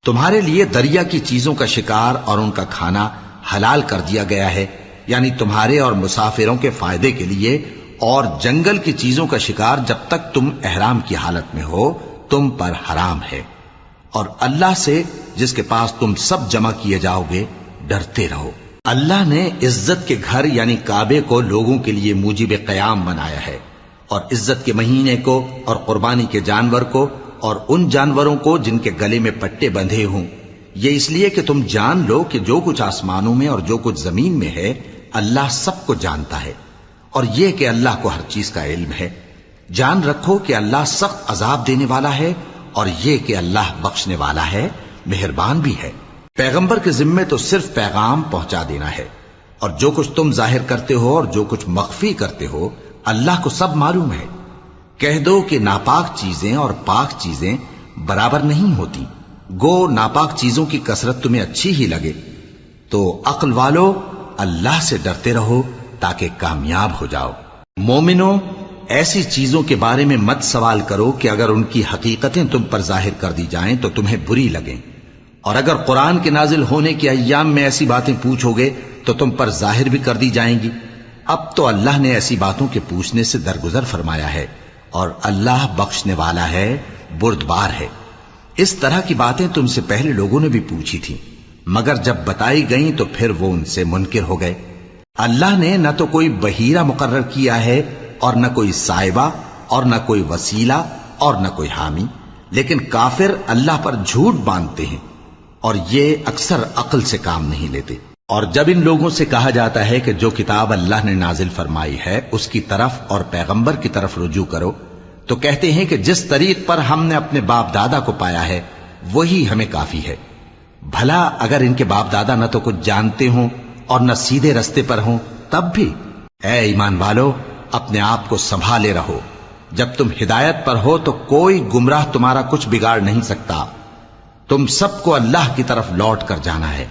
تمہارے لیے دریا کی چیزوں کا شکار اور ان کا کھانا حلال کر دیا گیا ہے، یعنی تمہارے اور مسافروں کے فائدے کے لیے، اور جنگل کی چیزوں کا شکار جب تک تم احرام کی حالت میں ہو تم پر حرام ہے۔ اور اللہ سے جس کے پاس تم سب جمع کیے جاؤ گے ڈرتے رہو۔ اللہ نے عزت کے گھر یعنی کعبے کو لوگوں کے لیے موجب قیام بنایا ہے، اور عزت کے مہینے کو اور قربانی کے جانور کو اور ان جانوروں کو جن کے گلے میں پٹے بندھے ہوں، یہ اس لیے کہ تم جان لو کہ جو کچھ آسمانوں میں اور جو کچھ زمین میں ہے اللہ سب کو جانتا ہے، اور یہ کہ اللہ کو ہر چیز کا علم ہے۔ جان رکھو کہ اللہ سخت عذاب دینے والا ہے، اور یہ کہ اللہ بخشنے والا ہے، مہربان بھی ہے۔ پیغمبر کے ذمے تو صرف پیغام پہنچا دینا ہے، اور جو کچھ تم ظاہر کرتے ہو اور جو کچھ مخفی کرتے ہو اللہ کو سب معلوم ہے۔ کہہ دو کہ ناپاک چیزیں اور پاک چیزیں برابر نہیں ہوتی، گو ناپاک چیزوں کی کثرت تمہیں اچھی ہی لگے، تو عقل والو اللہ سے ڈرتے رہو تاکہ کامیاب ہو جاؤ۔ مومنو، ایسی چیزوں کے بارے میں مت سوال کرو کہ اگر ان کی حقیقتیں تم پر ظاہر کر دی جائیں تو تمہیں بری لگیں، اور اگر قرآن کے نازل ہونے کے ایام میں ایسی باتیں پوچھو گے تو تم پر ظاہر بھی کر دی جائیں گی۔ اب تو اللہ نے ایسی باتوں کے پوچھنے سے درگزر فرمایا ہے، اور اللہ بخشنے والا ہے، بردبار ہے۔ اس طرح کی باتیں تم سے پہلے لوگوں نے بھی پوچھی تھی، مگر جب بتائی گئیں تو پھر وہ ان سے منکر ہو گئے۔ اللہ نے نہ تو کوئی بحیرہ مقرر کیا ہے اور نہ کوئی سائبہ اور نہ کوئی وسیلہ اور نہ کوئی حامی، لیکن کافر اللہ پر جھوٹ باندھتے ہیں اور یہ اکثر عقل سے کام نہیں لیتے۔ اور جب ان لوگوں سے کہا جاتا ہے کہ جو کتاب اللہ نے نازل فرمائی ہے اس کی طرف اور پیغمبر کی طرف رجوع کرو، تو کہتے ہیں کہ جس طریق پر ہم نے اپنے باپ دادا کو پایا ہے وہی ہمیں کافی ہے۔ بھلا اگر ان کے باپ دادا نہ تو کچھ جانتے ہوں اور نہ سیدھے رستے پر ہوں تب بھی؟ اے ایمان والو، اپنے آپ کو سنبھالے رہو، جب تم ہدایت پر ہو تو کوئی گمراہ تمہارا کچھ بگاڑ نہیں سکتا۔ تم سب کو اللہ کی طرف لوٹ کر جانا ہے،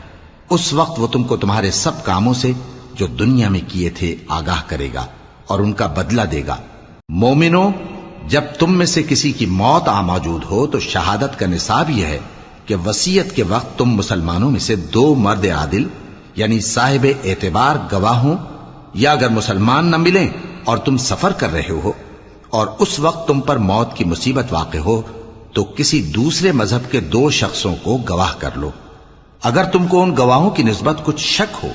اس وقت وہ تم کو تمہارے سب کاموں سے جو دنیا میں کیے تھے آگاہ کرے گا اور ان کا بدلہ دے گا۔ مومنو، جب تم میں سے کسی کی موت آ موجود ہو تو شہادت کا نصاب یہ ہے کہ وصیت کے وقت تم مسلمانوں میں سے 2 مرد عادل یعنی صاحب اعتبار گواہ ہوں، یا اگر مسلمان نہ ملیں اور تم سفر کر رہے ہو اور اس وقت تم پر موت کی مصیبت واقع ہو تو کسی دوسرے مذہب کے 2 شخصوں کو گواہ کر لو۔ اگر تم کو ان گواہوں کی نسبت کچھ شک ہو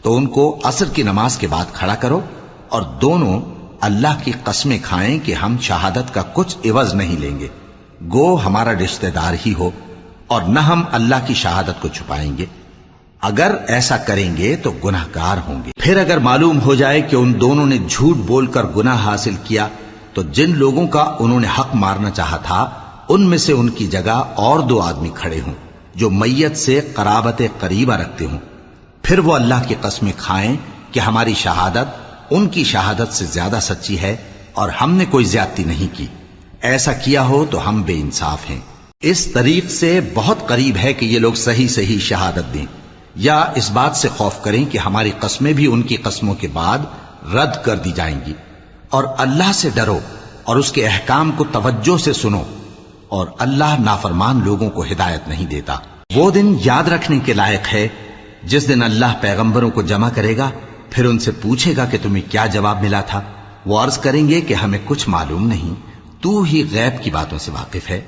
تو ان کو عصر کی نماز کے بعد کھڑا کرو، اور دونوں اللہ کی قسمیں کھائیں کہ ہم شہادت کا کچھ عوض نہیں لیں گے، گو ہمارا رشتہ دار ہی ہو، اور نہ ہم اللہ کی شہادت کو چھپائیں گے۔ اگر ایسا کریں گے تو گناہ گار ہوں گے۔ پھر اگر معلوم ہو جائے کہ ان دونوں نے جھوٹ بول کر گناہ حاصل کیا تو جن لوگوں کا انہوں نے حق مارنا چاہا تھا ان میں سے ان کی جگہ اور 2 آدمی کھڑے ہوں جو میت سے قرابت قریبہ رکھتے ہوں، پھر وہ اللہ کی قسمیں کھائیں کہ ہماری شہادت ان کی شہادت سے زیادہ سچی ہے اور ہم نے کوئی زیادتی نہیں کی۔ ایسا کیا ہو تو ہم بے انصاف ہیں۔ اس طریق سے بہت قریب ہے کہ یہ لوگ صحیح شہادت دیں، یا اس بات سے خوف کریں کہ ہماری قسمیں بھی ان کی قسموں کے بعد رد کر دی جائیں گی۔ اور اللہ سے ڈرو اور اس کے احکام کو توجہ سے سنو، اور اللہ نافرمان لوگوں کو ہدایت نہیں دیتا۔ وہ دن یاد رکھنے کے لائق ہے جس دن اللہ پیغمبروں کو جمع کرے گا، پھر ان سے پوچھے گا کہ تمہیں کیا جواب ملا تھا۔ وہ عرض کریں گے کہ ہمیں کچھ معلوم نہیں، تو ہی غیب کی باتوں سے واقف ہے۔